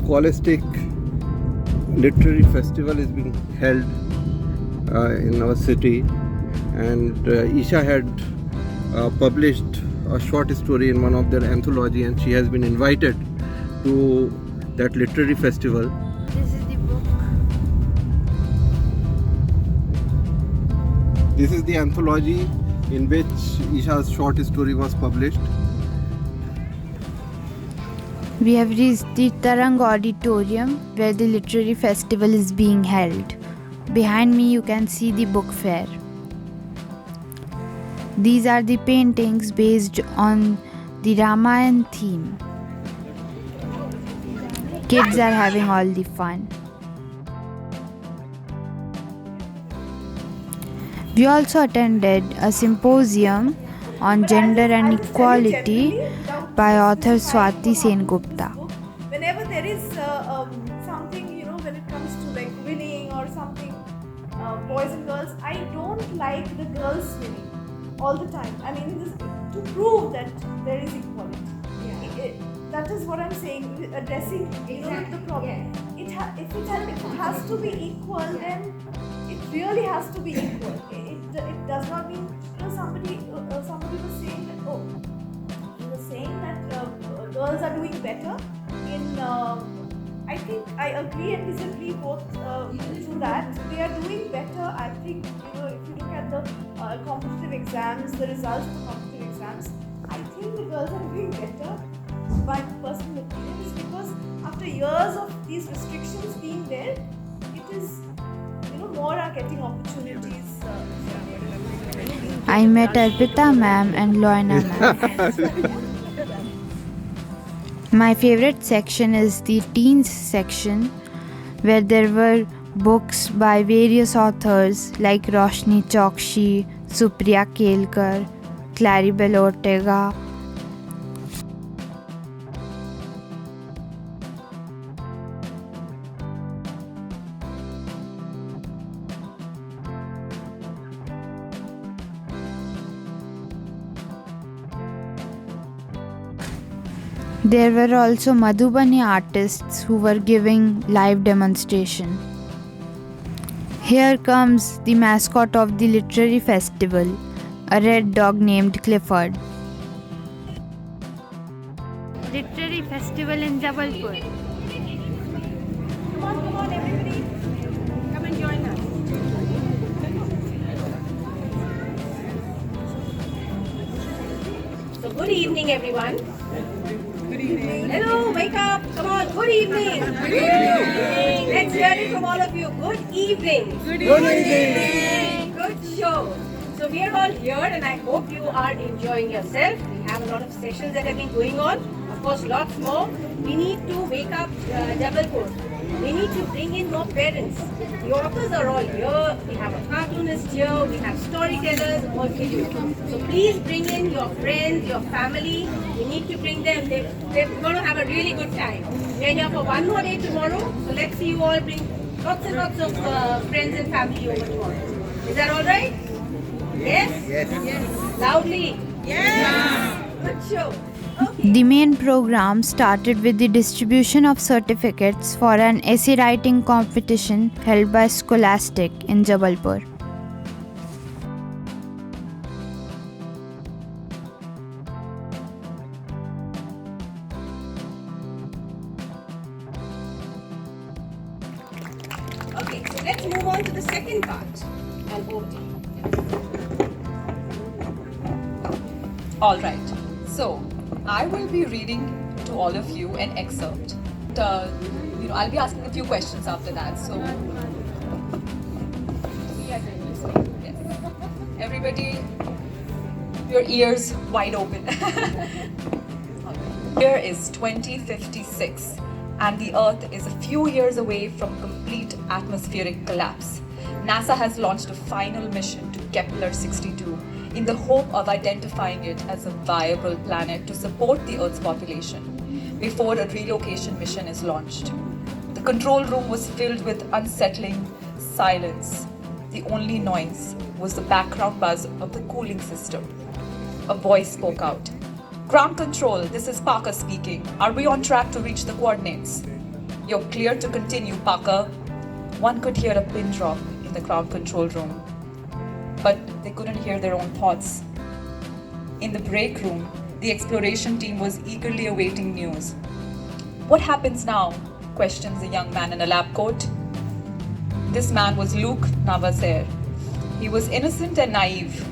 Scholastic literary festival is being held in our city, and Isha had published a short story in one of their anthology, and she has been invited to that literary festival. This is the book. This is the anthology in which Isha's short story was published. We have reached the Tarang Auditorium where the literary festival is being held. Behind me you can see the book fair. These are the paintings based on the Ramayana theme. Kids are having all the fun. We also attended a symposium on gender and equality by author Swati Sengupta. Whenever there is something, when it comes to like winning or something, boys and girls, I don't like the girls winning all the time. I mean, to prove that there is equality. That is what I'm saying, addressing the problem. If it has to be equal, then it really has to be equal. It does not mean, somebody was saying that, girls are doing better in, I think I agree and disagree both to that. They are doing better. I think, if you look at the competitive exams, the results of the competitive exams, I think the girls are doing better. My personal opinion is because after years of these restrictions being there, it is, more are getting opportunities. I met Arpita ma'am and Loena ma'am. My favorite section is the teens section, where there were books by various authors like Roshni Chokshi, Supriya Kelkar, Claribel Ortega. There were also Madhubani artists who were giving live demonstration. Here comes the mascot of the literary festival, a red dog named Clifford. Literary festival in Jabalpur. Come on, everybody. Come and join us. So good evening, everyone. Good evening. Hello, wake up. Come on, good evening. Good evening. Let's hear it from all of you. Good evening. Good evening. Good show. So we are all here and I hope you are enjoying yourself. We have a lot of sessions that have been going on. Of course, lots more. We need to wake up Jabalpur. We need to bring in more parents. The authors are all here. We have a cartoonist here. We have storytellers all here. So please bring in your friends, your family. We need to bring them. They're going to have a really good time. We're here for one more day tomorrow. So let's see you all bring lots and lots of friends and family over tomorrow. Is that all right? Yes? Yes. Loudly? Yes. Good show. Okay. The main program started with the distribution of certificates for an essay writing competition held by Scholastic in Jabalpur. Okay, so let's move on to the second part. And over to you. All right. So, I will be reading to all of you an excerpt. I'll be asking a few questions after that. So, yes. Everybody, your ears wide open. Year is 2056, and the Earth is a few years away from complete atmospheric collapse. NASA has launched a final mission to Kepler 62 in the hope of identifying it as a viable planet to support the Earth's population before a relocation mission is launched. The control room was filled with unsettling silence. The only noise was the background buzz of the cooling system. A voice spoke out. "Ground control, this is Parker speaking. Are we on track to reach the coordinates?" You're clear to continue, Parker. One could hear a pin drop in the crowd control room, but they couldn't hear their own thoughts. In the break room, the exploration team was eagerly awaiting news. What happens now? Questions a young man in a lab coat. This man was Luke Navaser. He was innocent and naive.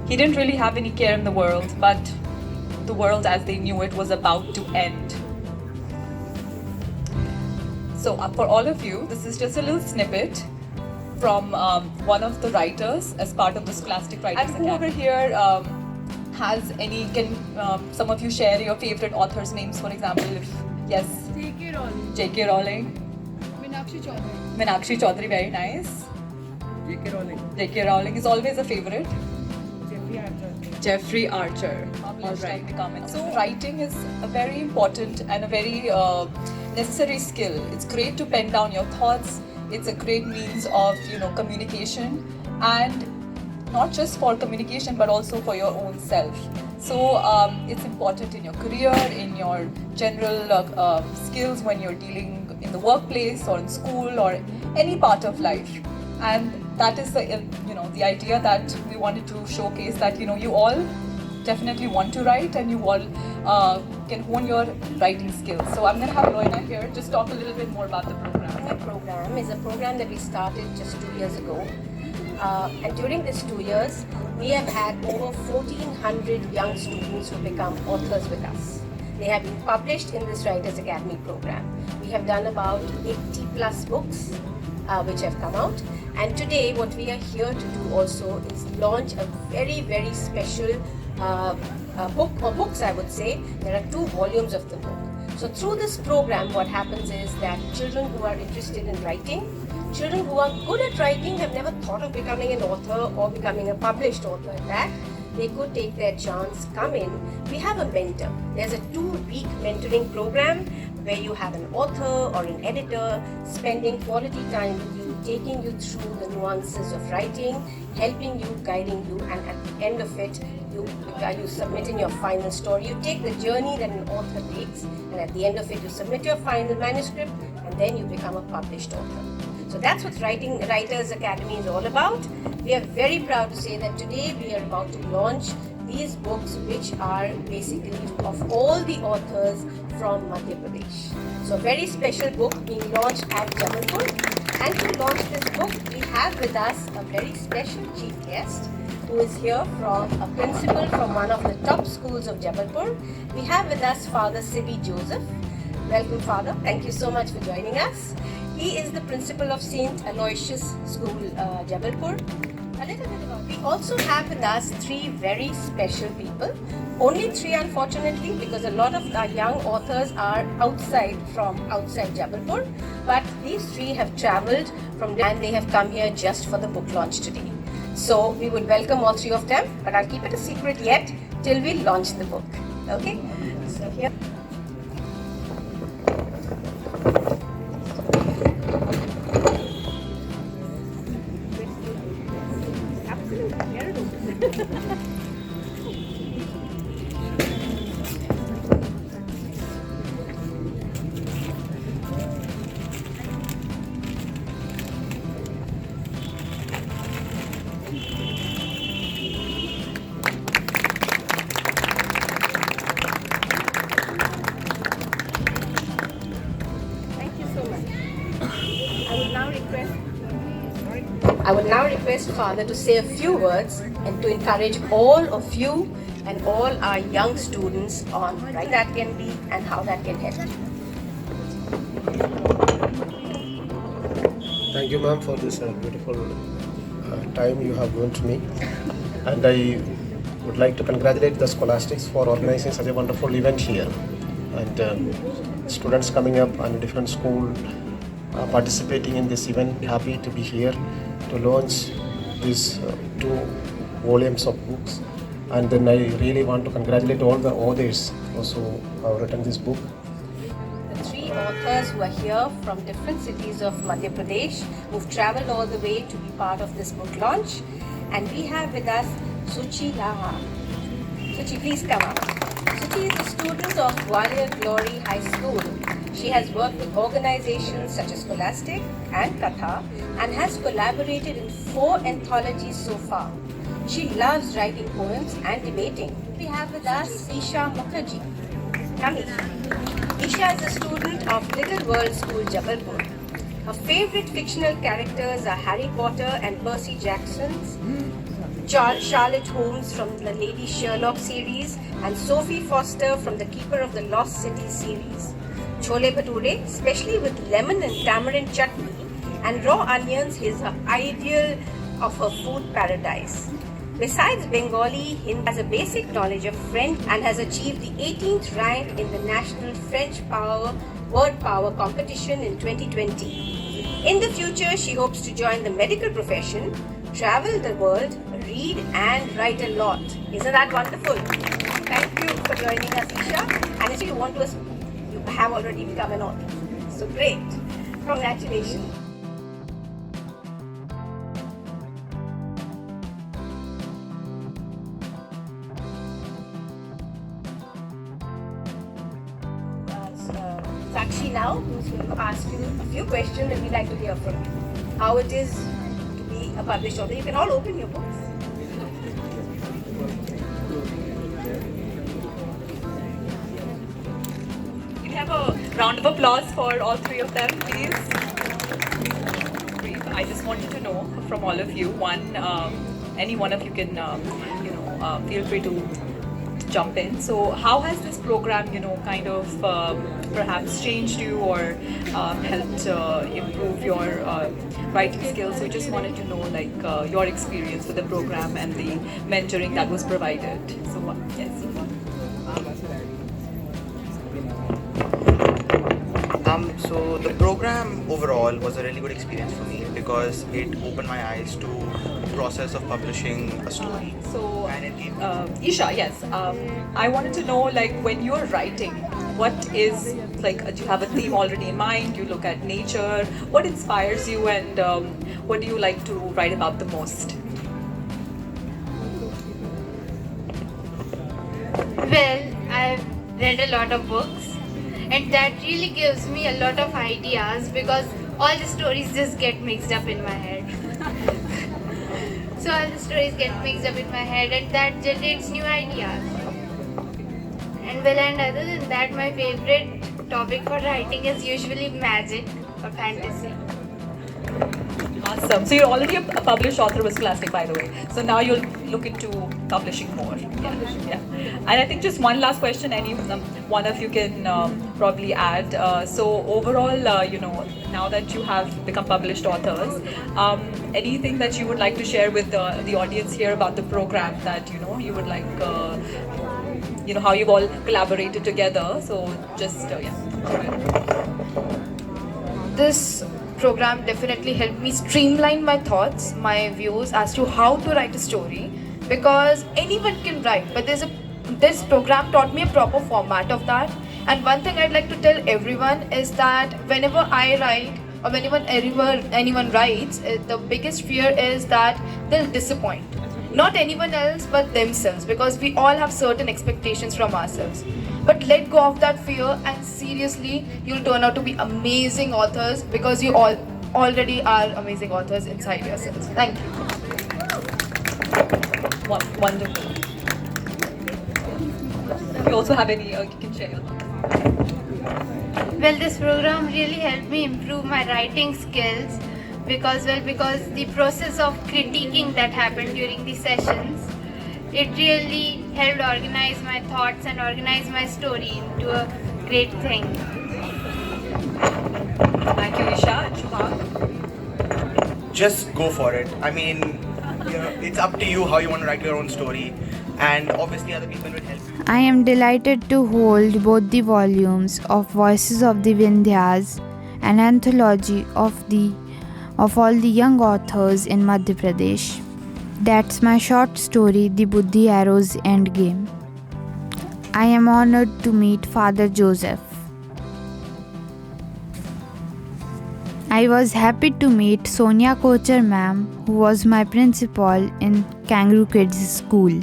He didn't really have any care in the world, but the world as they knew it was about to end. So for all of you, this is just a little snippet from one of the writers as part of the Scholastic Writers Academy. And who over here has any, can some of you share your favorite authors' names, for example? Yes? J.K. Rowling. J.K. Rowling. Meenakshi Chaudhary. Meenakshi Chaudhary, very nice. J.K. Rowling. J.K. Rowling is always a favorite. Jeffrey Archer. Jeffrey Archer. All right. So writing is a very important and a very necessary skill. It's great to pen down your thoughts. It's a great means of communication, and not just for communication but also for your own self. So it's important in your career, in your general skills when you're dealing in the workplace or in school or any part of life. And that is the idea that we wanted to showcase, that you all definitely want to write and you all can hone your writing skills. So I'm going to have Loena here just talk a little bit more about the program. The program is a program that we started just 2 years ago. And during these 2 years, we have had over 1,400 young students who become authors with us. They have been published in this Writers Academy program. We have done about 80 plus books which have come out. And today what we are here to do also is launch a very, very special book, or books I would say. There are 2 volumes of the book. So through this program what happens is that children who are interested in writing, children who are good at writing, have never thought of becoming an author or becoming a published author at that, they could take their chance, come in. We have a mentor. There's a 2-week mentoring program where you have an author or an editor spending quality time with you, taking you through the nuances of writing, helping you, guiding you, and at the end of it, you submit in your final story. You take the journey that an author takes, and at the end of it, you submit your final manuscript, and then you become a published author. So that's what Writers Academy is all about. We are very proud to say that today we are about to launch these books, which are basically of all the authors from Madhya Pradesh. So a very special book being launched at Jabalpur. And to launch this book, we have with us a very special chief guest who is here from a principal from one of the top schools of Jabalpur. We have with us Father Sibi Joseph. Welcome, Father. Thank you so much for joining us. He is the principal of St. Aloysius School, Jabalpur. A little bit about. We also have with us 3 very special people. Only 3 unfortunately, because a lot of our young authors are outside Jabalpur. But these 3 have travelled from and they have come here just for the book launch today. So we would welcome all 3 of them, but I'll keep it a secret yet till we launch the book. Okay? So here. I would now request Father to say a few words and to encourage all of you and all our young students on why that can be and how that can help. Thank you, ma'am, for this beautiful time you have given to me. And I would like to congratulate the Scholastics for organizing such a wonderful event here. And students coming up and different school participating in this event. Happy to be here to launch these 2 volumes of books. And then I really want to congratulate all the authors also who have written this book. The 3 authors who are here from different cities of Madhya Pradesh, who've travelled all the way to be part of this book launch. And we have with us Suchi Laha. Suchi, please come up. Suchi is a student of Gwalior Glory High School. She has worked with organizations such as Scholastic and Katha and has collaborated in 4 anthologies so far. She loves writing poems and debating. We have with us Isha Mukherjee. Come here. Isha is a student of Little World School, Jabalpur. Her favorite fictional characters are Harry Potter and Percy Jackson's, Charlotte Holmes from the Lady Sherlock series, and Sophie Foster from the Keeper of the Lost City series. Chole bhature, especially with lemon and tamarind chutney, and raw onions, is her ideal of her food paradise. Besides Bengali, Hindi has a basic knowledge of French and has achieved the 18th rank in the National French Word Power competition in 2020. In the future, she hopes to join the medical profession, travel the world, read and write a lot. Isn't that wonderful? Thank you for joining us, Isha. And if you want to, you have already become an author. So great. Congratulations. Sakshi now, who's going to ask you a few questions and we'd like to hear from you. How it is to be a published author. You can all open your books. Can we have a round of applause for all 3 of them, please? Great. I just wanted to know from all of you, any one of you can, feel free to jump in. So how has this program, kind of perhaps changed you or helped improve your writing skills? We just wanted to know your experience with the program and the mentoring that was provided. So yes. So the program overall was a really good experience for me because it opened my eyes to the process of publishing a story. So, And it gave Isha, yes, I wanted to know, when you're writing, what is, do you have a theme already in mind? You look at nature. What inspires you and what do you like to write about the most? Well, I've read a lot of books, and that really gives me a lot of ideas because all the stories just get mixed up in my head. So all the stories get mixed up in my head, and that generates new ideas. And other than that, my favorite topic for writing is usually magic or fantasy. Awesome. So you're already a published author with Scholastic, by the way. So now you'll look into publishing more. Yeah. And I think just one last question, any one of you can probably add. So overall, now that you have become published authors, anything that you would like to share with the audience here about the program that you would like, how you've all collaborated together. So just This program definitely helped me streamline my thoughts, my views as to how to write a story, because anyone can write, but this program taught me a proper format of that. And one thing I'd like to tell everyone is that whenever I write or whenever anyone writes, the biggest fear is that they'll disappoint. Not anyone else but themselves, because we all have certain expectations from ourselves. But let go of that fear and seriously, you'll turn out to be amazing authors because you all already are amazing authors inside yourselves. Thank you. Wonderful. If you also have any, you can share your thoughts. Well, this program really helped me improve my writing skills because the process of critiquing that happened during the sessions, it really helped organize my thoughts and organize my story into a great thing. Thank you, Isha and Shubham. just go for it. I mean, it's up to you how you want to write your own story, and obviously other people will help you. I am delighted to hold both the volumes of Voices of the Vindhyas, an anthology of all the young authors in Madhya Pradesh. That's my short story, The Buddhi Arrow's Endgame. I am honored to meet Father Joseph. I was happy to meet Soniya Kochhar ma'am, who was my principal in Kangaroo Kids School.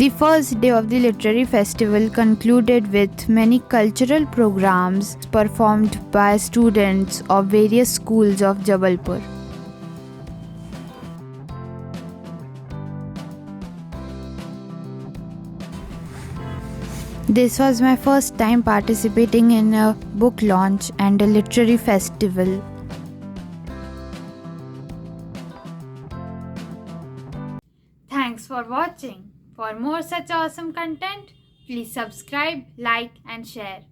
The first day of the literary festival concluded with many cultural programs performed by students of various schools of Jabalpur. This was my first time participating in a book launch and a literary festival. Thanks for watching. For more such awesome content, please subscribe, like and share.